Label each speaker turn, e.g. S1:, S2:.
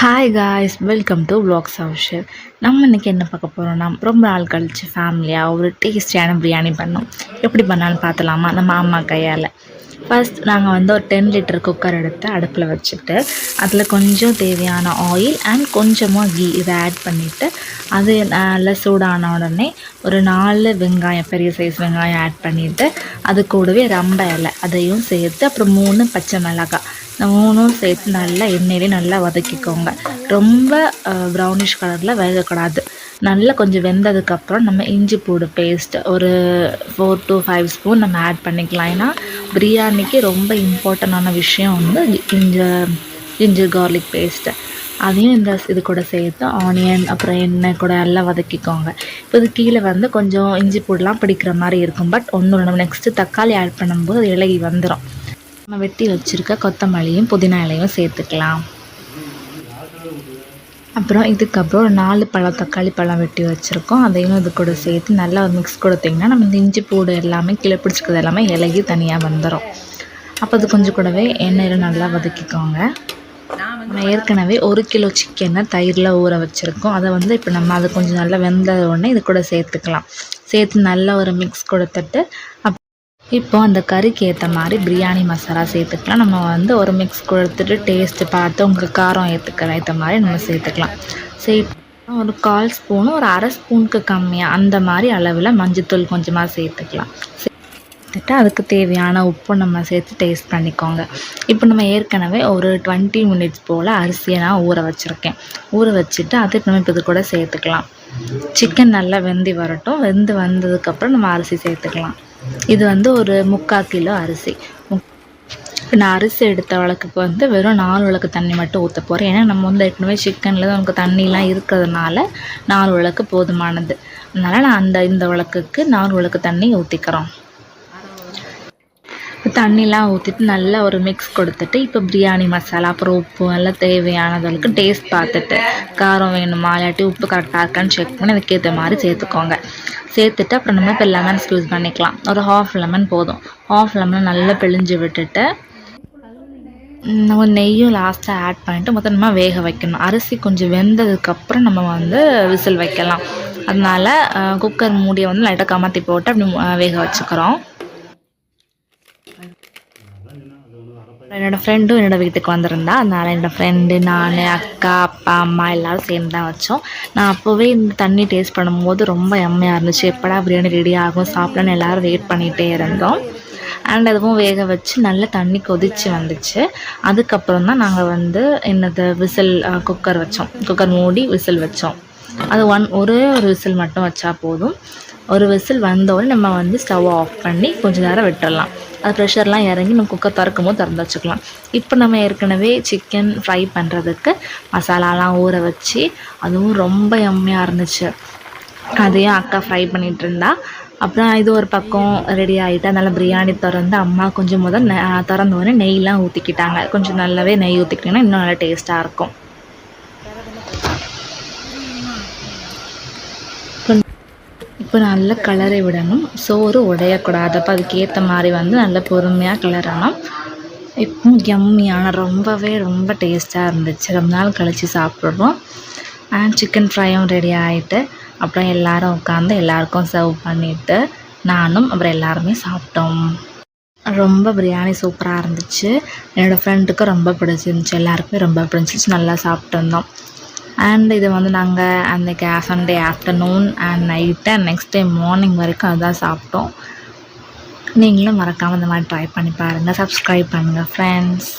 S1: Hi guys, welcome to vlogs ஹவுஷர். நம்ம இன்றைக்கி என்ன பார்க்க போகிறோம்னா, ரொம்ப நாள் கழித்து ஃபேமிலியாக ஒரு டேஸ்டியான பிரியாணி பண்ணோம். எப்படி பண்ணாலும் பார்த்தலாமா நம்ம அம்மா கையால். ஃபர்ஸ்ட் நாங்கள் ஒரு 10 லிட்டர் குக்கர் எடுத்து அடுப்பில் வச்சுட்டு அதில் கொஞ்சம் தேவையான ஆயில் அண்ட் கொஞ்சமாக கீ இதை ஆட் பண்ணிவிட்டு அது நல்லா சூடான உடனே ஒரு 4 வெங்காயம், பெரிய சைஸ் வெங்காயம் ஆட் பண்ணிவிட்டு அது கூடவே ரம்ப இலை அதையும் சேர்த்து அப்புறம் 3 பச்சை மிளகாய் இந்த 3ம் சேர்த்து நல்லா எண்ணெயிலே நல்லா வதக்கிக்கோங்க. ரொம்ப ப்ரௌனிஷ் கலரில் வேகக்கூடாது. நல்லா கொஞ்சம் வெந்ததுக்கப்புறம் நம்ம இஞ்சி பூண்டு பேஸ்ட் ஒரு 4 to 5 ஸ்பூன் நம்ம ஆட் பண்ணிக்கலாம். ஏன்னா பிரியாணிக்கு ரொம்ப இம்பார்ட்டண்டான விஷயம் ஜிஞ்சர் கார்லிக் பேஸ்ட்டு. அதையும் இது கூட சேர்த்து ஆனியன் அப்புறம் எண்ணெய் கூட எல்லாம் வதக்கிக்கோங்க. இப்போ இது கீழே கொஞ்சம் இஞ்சி பூடெலாம் பிடிக்கிற மாதிரி இருக்கும். பட் ஒன்றும் இல்லை, நம்ம நெக்ஸ்ட்டு தக்காளி ஆட் பண்ணும்போது அது இலகி வந்துடும். நம்ம வெட்டி வச்சுருக்க கொத்தமல்லியும் புதினா இலையும் சேர்த்துக்கலாம். அப்புறம் இதுக்கப்புறம் ஒரு 4 தக்காளி பழம் வெட்டி வச்சுருக்கோம், அதையும் இது கூட சேர்த்து நல்லா ஒரு மிக்ஸ் கொடுத்திங்கன்னா நம்ம இந்த இஞ்சி பூடு எல்லாமே கீழே பிடிச்சிக்கிறது எல்லாமே இலகி தனியாக வந்துடும். அப்போ அது கொஞ்சம் கூடவே எண்ணெயில் நல்லா வதக்கிக்கோங்க. நம்ம ஏற்கனவே 1 கிலோ சிக்கனை தயிரில் ஊற வச்சுருக்கோம். அதை இப்போ நம்ம அது கொஞ்சம் நல்லா வெந்த உடனே இது கூட சேர்த்துக்கலாம். சேர்த்து நல்லா ஒரு மிக்ஸ் கொடுத்துட்டு இப்போ அந்த கறிக்கு ஏற்ற மாதிரி பிரியாணி மசாலா சேர்த்துக்கலாம். நம்ம ஒரு மிக்ஸ் கொடுத்துட்டு டேஸ்ட்டு பார்த்து உங்களுக்கு காரம் ஏற்ற மாதிரி நம்ம சேர்த்துக்கலாம். ஒரு 1/4 ஸ்பூனு ஒரு 1/2 ஸ்பூனுக்கு கம்மியாக அந்த மாதிரி அளவில் மஞ்சத்தூள் கொஞ்சமாக சேர்த்துக்கலாம். சேர்த்துட்டு அதுக்கு தேவையான உப்பு நம்ம சேர்த்து டேஸ்ட் பண்ணிக்கோங்க. இப்போ நம்ம ஏற்கனவே ஒரு 20 மினிட்ஸ் போல் அரிசியை நான் ஊற வச்சுருக்கேன். ஊற வச்சுட்டு அதை நம்ம இப்போ இது கூட சேர்த்துக்கலாம். சிக்கன் நல்லா வெந்து வரட்டும். வெந்து வந்ததுக்கப்புறம் நம்ம அரிசி சேர்த்துக்கலாம். இது ஒரு 3/4 கிலோ அரிசி. நான் அரிசி எடுத்த வழக்குக்கு வெறும் 4 விளக்கு தண்ணி மட்டும் ஊற்ற போகிறேன். ஏன்னா நம்ம ஏற்கனவே சிக்கனில் தான் நமக்கு தண்ணிலாம் இருக்கிறதுனால 4 விளக்கு போதுமானது. அதனால் நான் இந்த விளக்குக்கு 4 விளக்கு தண்ணி ஊற்றிக்கிறோம். தண்ணிலாம் ஊற்றிட்டு நல்லா ஒரு மிக்ஸ் கொடுத்துட்டு இப்போ பிரியாணி மசாலா அப்புறம் உப்பு எல்லாம் தேவையானதளவுக்கு டேஸ்ட் பார்த்துட்டு காரம் வேணுமா இல்லாட்டி உப்பு கரெக்டாக இருக்கான்னு செக் பண்ணி அதுக்கேற்ற மாதிரி சேர்த்துக்கோங்க. சேர்த்துட்டு அப்புறம் நம்ம இப்போ லெமன் ஸ்க்யூஸ் பண்ணிக்கலாம். ஒரு 1/2 லெமன் போதும். 1/2 லெமன் நல்லா பிழிஞ்சு விட்டுட்டு நம்ம நெய்யும் லாஸ்ட்டாக ஆட் பண்ணிவிட்டு மொத்தம் நம்ம வேக வைக்கணும். அரிசி கொஞ்சம் வெந்ததுக்கப்புறம் நம்ம விசில் வைக்கலாம். அதனால் குக்கர் மூடியை லைட்டாக கமத்தி போட்டு அப்படி வேக வச்சுக்கிறோம். என்னோடய ஃப்ரெண்டும் என்னோடய வீட்டுக்கு வந்திருந்தா, அதனால் என்னோடய ஃப்ரெண்டு, நான், அக்கா, அப்பா, அம்மா எல்லோரும் சேர்ந்து தான் வச்சோம். நான் அப்போவே இந்த தண்ணி டேஸ்ட் பண்ணும்போது ரொம்ப எம்மையாக இருந்துச்சு. எப்படா பிரியாணி ரெடி ஆகும் சாப்பிடன்னு எல்லோரும் வெயிட் பண்ணிகிட்டே இருந்தோம். அண்ட் அதுவும் வேக வச்சு நல்லா தண்ணி கொதித்து வந்துச்சு. அதுக்கப்புறம் தான் நாங்கள் விசில் குக்கர் வச்சோம். குக்கர் மூடி விசில் வச்சோம். அது ஒரே ஒரு விசில் மட்டும் வச்சா போதும். ஒரு விசில் வந்தோடனே நம்ம ஸ்டவ் ஆஃப் பண்ணி கொஞ்சம் நேரம் விட்டுடலாம். அது ப்ரெஷர்லாம் இறங்கி நம்ம குக்கர் திறக்கும்போது திறந்து வச்சுக்கலாம். இப்போ நம்ம ஏற்கனவே சிக்கன் ஃப்ரை பண்ணுறதுக்கு மசாலாலாம் ஊற வச்சு அதுவும் ரொம்ப எம்மையாக இருந்துச்சு. அதையும் அக்கா ஃப்ரை பண்ணிகிட்டு இருந்தா. அப்புறம் இது ஒரு பக்கம் ரெடி ஆகிட்டு அதனால் பிரியாணி திறந்து அம்மா கொஞ்சம் திறந்த உடனே நெய்லாம் ஊற்றிக்கிட்டாங்க. கொஞ்சம் நல்லாவே நெய் ஊற்றிக்கிட்டிங்கன்னா இன்னும் நல்லா டேஸ்ட்டாக இருக்கும். இப்போ நல்லா கிளறி விடணும். சோறு உடையக்கூடாது. அப்போ அதுக்கேற்ற மாதிரி நல்லா பொறுமையாக கிளறணும். இப்போ எம்மியான ரொம்ப டேஸ்ட்டாக இருந்துச்சு. ரொம்ப நாள் கழித்து சாப்பிட்றோம். அண்ட் சிக்கன் ஃப்ரையும் ரெடி ஆகிட்டு அப்புறம் எல்லோரும் உட்காந்து எல்லாருக்கும் சர்வ் பண்ணிவிட்டு நானும் அப்புறம் எல்லாருமே சாப்பிட்டோம். ரொம்ப பிரியாணி சூப்பராக இருந்துச்சு. என்னோடய ஃப்ரெண்டுக்கும் ரொம்ப பிடிச்சிருந்துச்சு. எல்லாருக்குமே ரொம்ப பிடிச்சிச்சு. நல்லா சாப்பிட்டு இருந்தோம். அண்ட் இது நாங்கள் அன்றைக்கி Sunday afternoon and night and next day morning வரைக்கும் அதுதான் சாப்பிட்டோம். நீங்களும் மறக்காமல் இந்த மாதிரி ட்ரை பண்ணி பாருங்கள். சப்ஸ்கிரைப் பண்ணுங்கள் ஃப்ரெண்ட்ஸ்.